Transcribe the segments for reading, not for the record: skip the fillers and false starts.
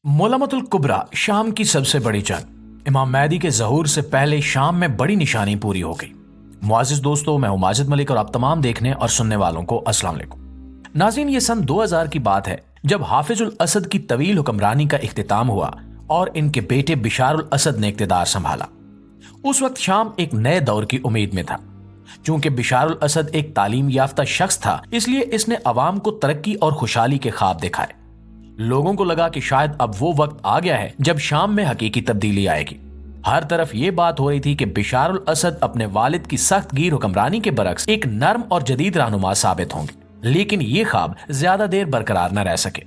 मुअल्लमतुल कुबरा शाम की सबसे बड़ी जंग। इमाम महदी के ज़हूर से पहले शाम में बड़ी निशानी पूरी हो गई। मुआज़िज़ दोस्तों, मैं हूं माजिद मलिक और आप तमाम देखने और सुनने वालों को अस्सलाम वालेकुम। नाज़रीन, ये सन 2000 की बात है जब हाफिजुल असद की तवील हुक्मरानी का इख्तिताम हुआ और इनके बेटे बिशारुल असद ने इक़्तिदार संभाला। उस वक्त शाम एक नए दौर की उम्मीद में था। चूंकि बिशारुल असद एक तालीम याफ्ता शख्स था, इसलिए इसने अवाम को तरक्की और खुशहाली के ख्वाब दिखाए। लोगों को लगा कि शायद अब वो वक्त आ गया है जब शाम में हकीकी तब्दीली आएगी। हर तरफ ये बात हो रही थी कि बिशारुल असद अपने वालिद की सख्त गिर हुक्मरानी के बरक्स एक नर्म और जदीद रहनुमा साबित होंगे। लेकिन ये ख्वाब ज्यादा देर बरकरार न रह सके।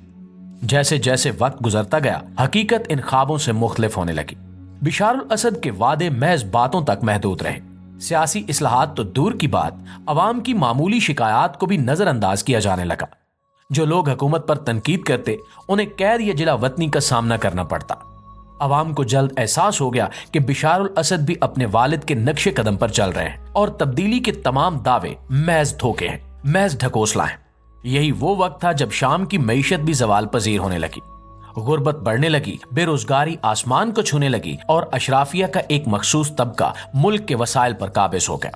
जैसे जैसे वक्त गुजरता गया, हकीकत इन ख्वाबों से मुख्तलिफ होने लगी। बिशारुल असद के वादे महज बातों तक महदूद रहे। सियासी इस्लाहात तो दूर की बात, अवाम की मामूली शिकायत को भी नजरअंदाज किया जाने लगा। जो लोग हुकूमत पर तनकीद करते, उन्हें कैद या जिला वतनी का सामना करना पड़ता। अवाम को जल्द एहसास हो गया कि बिशारुल असद भी अपने वालिद के नक्शे कदम पर चल रहे हैं और तब्दीली के तमाम दावे महज धोखे हैं, महज ढकोसला है। यही वो वक्त था जब शाम की मईशत भी जवाल पजीर होने लगी। गुर्बत बढ़ने लगी, बेरोजगारी आसमान को छूने लगी और अशराफिया का एक मखसूस तबका मुल्क के वसाइल पर काबिज हो गया।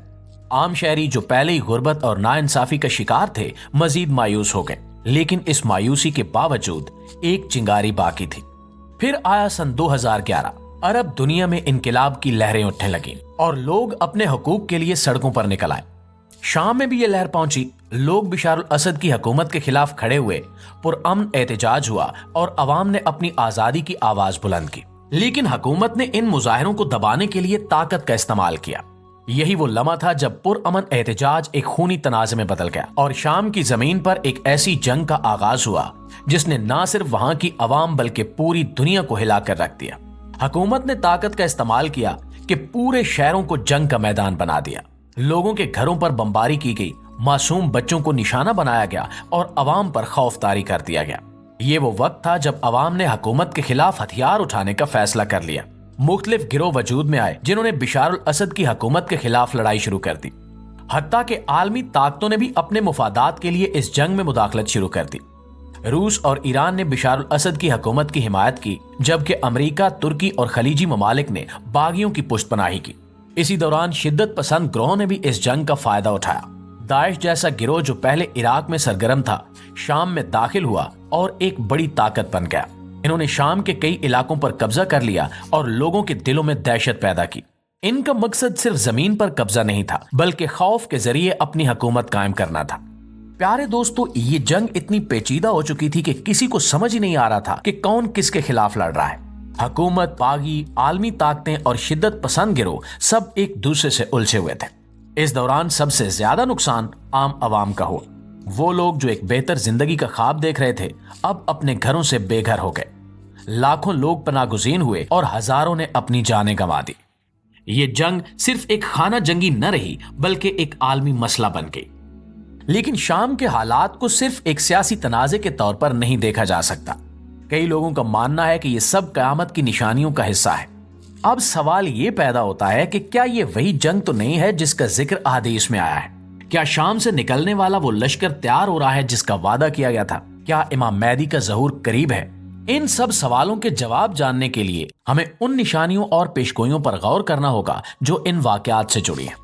आम शहरी जो पहले ही गुर्बत और नाइंसाफी का शिकार थे, मजीद मायूस हो गए। लेकिन इस मायूसी के बावजूद एक चिंगारी बाकी थी। फिर आया सन 2011। अरब दुनिया में इनकलाब की लहरें उठने लगीं और लोग अपने हुकूक के लिए सड़कों पर निकल आए। शाम में भी ये लहर पहुंची। लोग बिशारुल असद की हुकूमत के खिलाफ खड़े हुए, पुरअमन एहतजाज हुआ और अवाम ने अपनी आजादी की आवाज बुलंद की। लेकिन हुकूमत ने इन मुजाहिरों को दबाने के लिए ताकत का इस्तेमाल किया। यही वो लम्हा था जब पुरअमन एहतजाज एक खूनी तनाज़े में बदल गया और शाम की जमीन पर एक ऐसी जंग का आगाज हुआ जिसने न सिर्फ वहां की अवाम बल्कि पूरी दुनिया को हिलाकर रख दिया। हुकूमत ने ताकत का इस्तेमाल किया कि पूरे शहरों को जंग का मैदान बना दिया। लोगों के घरों पर बमबारी की गई, मासूम बच्चों को निशाना बनाया गया और अवाम पर खौफतारी कर दिया गया। ये वो वक्त था जब अवाम ने हुकूमत के खिलाफ हथियार उठाने का फैसला कर लिया। मुख्तलिफ गिरोह वजूद में आए जिन्होंने बिशारुल असद की हुकूमत के खिलाफ लड़ाई शुरू कर दी। हत्ता के आलमी ताकतों ने भी अपने मुफादात के लिए इस जंग में मुदाखलत शुरू कर दी। रूस और ईरान ने बिशारुल असद की हुकूमत की हिमायत की, जबकि अमेरिका, तुर्की और खलीजी ममालिक ने बागियों की पुष्टपनाही की। इसी दौरान शिद्दत पसंद ग्रोह ने भी इस जंग का फायदा उठाया। दाइश जैसा गिरोह जो पहले इराक में सरगर्म था, शाम में दाखिल हुआ और एक बड़ी ताकत बन गया। इन्होंने शाम के कई इलाकों पर कब्जा कर लिया और लोगों के दिलों में दहशत पैदा की। इनका मकसद सिर्फ जमीन पर कब्जा नहीं था, बल्कि खौफ के जरिए अपनी हुकूमत कायम करना था। प्यारे दोस्तों, ये जंग इतनी पेचीदा हो चुकी थी कि किसी को समझ ही नहीं आ रहा था कि कौन किसके खिलाफ लड़ रहा है। हुकूमत, बागी, आलमी ताकतें और शिद्दत पसंद गिरोह सब एक दूसरे से उलझे हुए थे। इस दौरान सबसे ज्यादा नुकसान आम आवाम का हुआ। वो लोग जो एक बेहतर जिंदगी का ख्वाब देख रहे थे, अब अपने घरों से बेघर हो गए। लाखों लोग पनागुज़ीन हुए और हजारों ने अपनी जानें गंवा दी। ये जंग सिर्फ एक खाना जंगी न रही, बल्कि एक आलमी मसला बन गई। लेकिन शाम के हालात को सिर्फ एक सियासी तनाज़े के तौर पर नहीं देखा जा सकता। कई लोगों का मानना है कि ये सब क़यामत की निशानियों का हिस्सा है। अब सवाल ये पैदा होता है कि क्या ये वही जंग तो नहीं है जिसका जिक्र अहादीस में आया है? क्या शाम से निकलने वाला वो लश्कर तैयार हो रहा है जिसका वादा किया गया था? क्या इमाम महदी का ज़हूर करीब है? इन सब सवालों के जवाब जानने के लिए हमें उन निशानियों और पेशगोइयों पर गौर करना होगा जो इन वाकयात से जुड़ी हैं।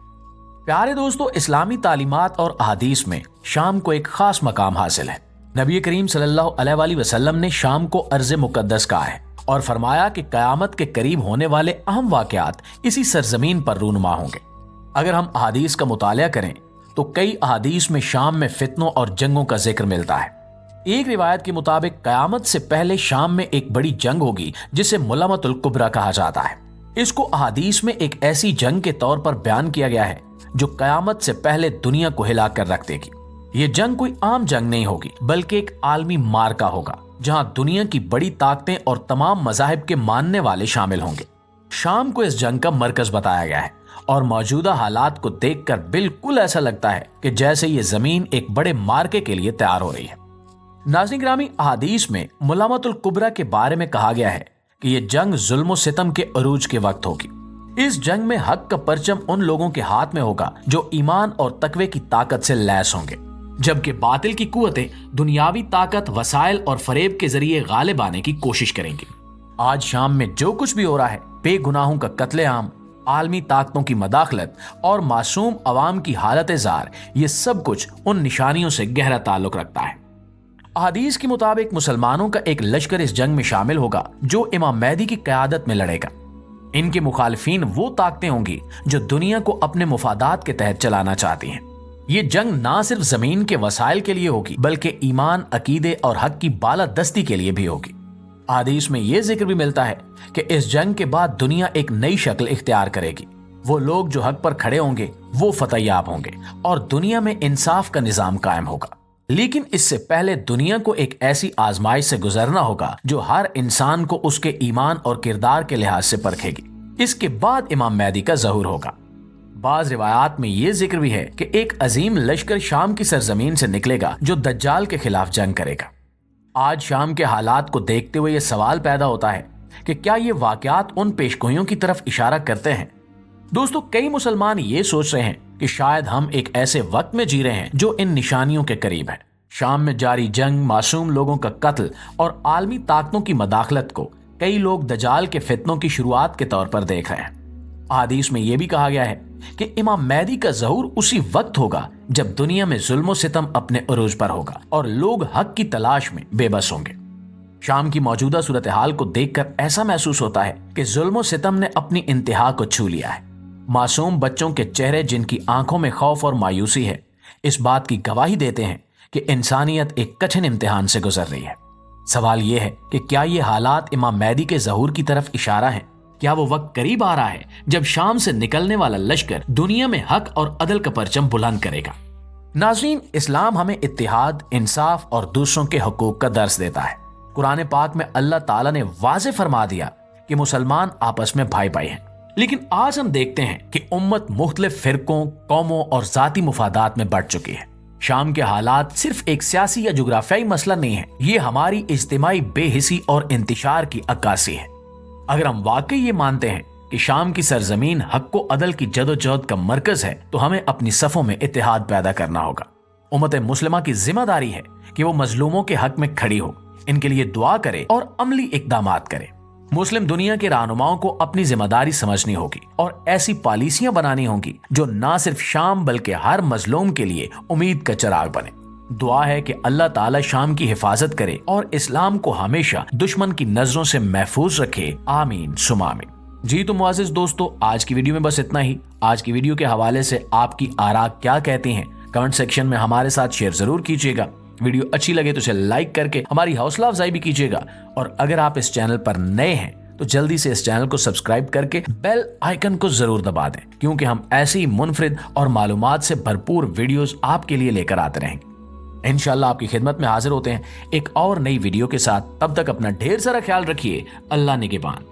प्यारे दोस्तों, इस्लामी तालीमात और अहादीस में शाम को एक खास मकाम हासिल है। नबी करीम सल्लल्लाहु अलैहि वसल्लम ने शाम को अर्ज़ मुक़द्दस कहा है और फरमाया कि क़यामत के करीब होने वाले अहम वाकयात इसी सरजमीन पर रूनुमा होंगे। अगर हम अहादीस का मुतालिया करें तो कई अहादीस में शाम में फितनों और जंगों का जिक्र मिलता है। एक रिवायत के मुताबिक क़यामत से पहले शाम में एक बड़ी जंग होगी जिसे मुअल्लमतुल कुबरा कहा जाता है। इसको अहादीस में एक ऐसी जंग के तौर पर बयान किया गया है जो क़यामत से पहले दुनिया को हिला कर रख देगी। ये जंग कोई आम जंग नहीं होगी, बल्कि एक आलमी मार्का होगा जहां दुनिया की बड़ी ताकतें और तमाम मज़ाहिब के मानने वाले शामिल होंगे। शाम को इस जंग का मरकज बताया गया है और मौजूदा हालात को देखकर बिल्कुल ऐसा लगता है कि जैसे ये जमीन एक बड़े मार्के के लिए तैयार हो रही है। नाज़रीन ग्रामी, अहादीस में मुअल्लमतुल कुबरा के बारे में कहा गया है कि ये जंग जुल्म और सितम के अरूज के वक्त होगी। इस जंग में हक का परचम उन लोगों के हाथ में होगा जो ईमान और तकवे की ताकत से लैस होंगे। जबकि बातिल की कुव्वतें दुनियावी ताकत, वसाइल और फरेब के जरिए गालिब आने की कोशिश करेंगी। आज शाम में जो कुछ भी हो रहा है, बेगुनाहों का कत्लेआम, आलमी ताकतों की मदाखलत और मासूम अवाम की हालत जार, ये सब कुछ उन निशानियों से गहरा ताल्लुक रखता है। हदीस के मुताबिक मुसलमानों का एक लश्कर इस जंग में शामिल होगा जो इमाम मेहदी की क़यादत में लड़ेगा। इनके मुखालिफिन वो ताकतें होंगी जो दुनिया को अपने मुफादात के तहत चलाना चाहती हैं। ये जंग ना सिर्फ जमीन के वसाइल के लिए होगी बल्कि ईमान, अकीदे और हक की बालादस्ती के लिए भी होगी। हदीस में ये जिक्र भी मिलता है कि इस जंग के बाद दुनिया एक नई शक्ल इख्तियार करेगी। वो लोग जो हक पर खड़े होंगे वो फतहयाब होंगे और दुनिया में इंसाफ का निजाम कायम होगा। लेकिन इससे पहले दुनिया को एक ऐसी आजमाइश से गुजरना होगा जो हर इंसान को उसके ईमान और किरदार के लिहाज से परखेगी। इसके बाद इमाम मेहदी का ज़हूर होगा। बाज रिवायात में ये जिक्र भी है कि एक अजीम लश्कर शाम की सरजमीन से निकलेगा जो दज्जाल के खिलाफ जंग करेगा। आज शाम के हालात को देखते हुए ये सवाल पैदा होता है कि क्या ये वाकयात उन पेशगोइयों की तरफ इशारा करते हैं। दोस्तों, कई मुसलमान ये सोच रहे हैं कि शायद हम एक ऐसे वक्त में जी रहे हैं जो इन निशानियों के करीब है। शाम में जारी जंग, मासूम लोगों का कत्ल और आलमी ताकतों की मदाखलत को कई लोग दज्जाल के फितनों की शुरुआत के तौर पर देख रहे हैं। हदीस में यह भी कहा गया है कि इमाम मेहदी का ज़हूर उसी वक्त होगा जब दुनिया में जुल्म सितम अपने उरूज पर होगा और लोग हक की तलाश में बेबस होंगे। शाम की मौजूदा सूरत हाल को देखकर ऐसा महसूस होता है कि जुल्म सितम ने अपनी इंतहा को छू लिया है। मासूम बच्चों के चेहरे जिनकी आंखों में खौफ और मायूसी है, इस बात की गवाही देते हैं कि इंसानियत एक कठिन इम्तिहान से गुजर रही है। सवाल यह है कि क्या ये हालात इमाम मेहदी के ज़हूर की तरफ इशारा है? क्या वो वक्त करीब आ रहा है जब शाम से निकलने वाला लश्कर दुनिया में हक और अदल का परचम बुलंद करेगा? नाज़रीन, इस्लाम हमें इत्तिहाद, इंसाफ और दूसरों के हकूक का दर्स देता है। कुरान पाक में अल्लाह ताला ने वाज़े फरमा दिया कि मुसलमान आपस में भाई भाई हैं। लेकिन आज हम देखते हैं कि उम्मत मुख्तलिफ फिरकों, कौमों और जाती मुफादात में बढ़ चुकी है। शाम के हालात सिर्फ एक सियासी या जुग्राफियाई मसला नहीं है, ये हमारी इज्तिमाई बेहिसी और इंतिशार की अक्कासी है। अगर हम वाकई ये मानते हैं कि शाम की सरजमीन हक को अदल की जदोजहद का मरकज है तो हमें अपनी सफ़ों में इत्तेहाद पैदा करना होगा। उम्मत मुस्लिमा की जिम्मेदारी है कि वो मजलूमों के हक में खड़ी हो, इनके लिए दुआ करे और अमली इकदामात करे। मुस्लिम दुनिया के रहनुमाओं को अपनी जिम्मेदारी समझनी होगी और ऐसी पॉलिसियां बनानी होंगी जो न सिर्फ शाम बल्कि हर मजलूम के लिए उम्मीद का चिराग बने। दुआ है कि अल्लाह ताला शाम की हिफाजत करे और इस्लाम को हमेशा दुश्मन की नजरों से महफूज रखे। आमीन सुमा आमीन। जी तो मुआज़िज़ दोस्तों, आज की वीडियो में बस इतना ही। आज की वीडियो के हवाले से आपकी आरा क्या कहती हैं, कमेंट सेक्शन में हमारे साथ शेयर जरूर कीजिएगा। वीडियो अच्छी लगे तो इसे लाइक करके हमारी हौसला अफजाई भी कीजिएगा और अगर आप इस चैनल पर नए हैं तो जल्दी से इस चैनल को सब्सक्राइब करके बेल आइकन को जरूर दबा दें, क्योंकि हम ऐसी मुनफरिद और मालूमात से भरपूर वीडियोस आपके लिए लेकर आते रहेंगे। इंशाल्लाह आपकी खिदमत में हाजिर होते हैं एक और नई वीडियो के साथ। तब तक अपना ढेर सारा ख्याल रखिए। अल्लाह निगहबान।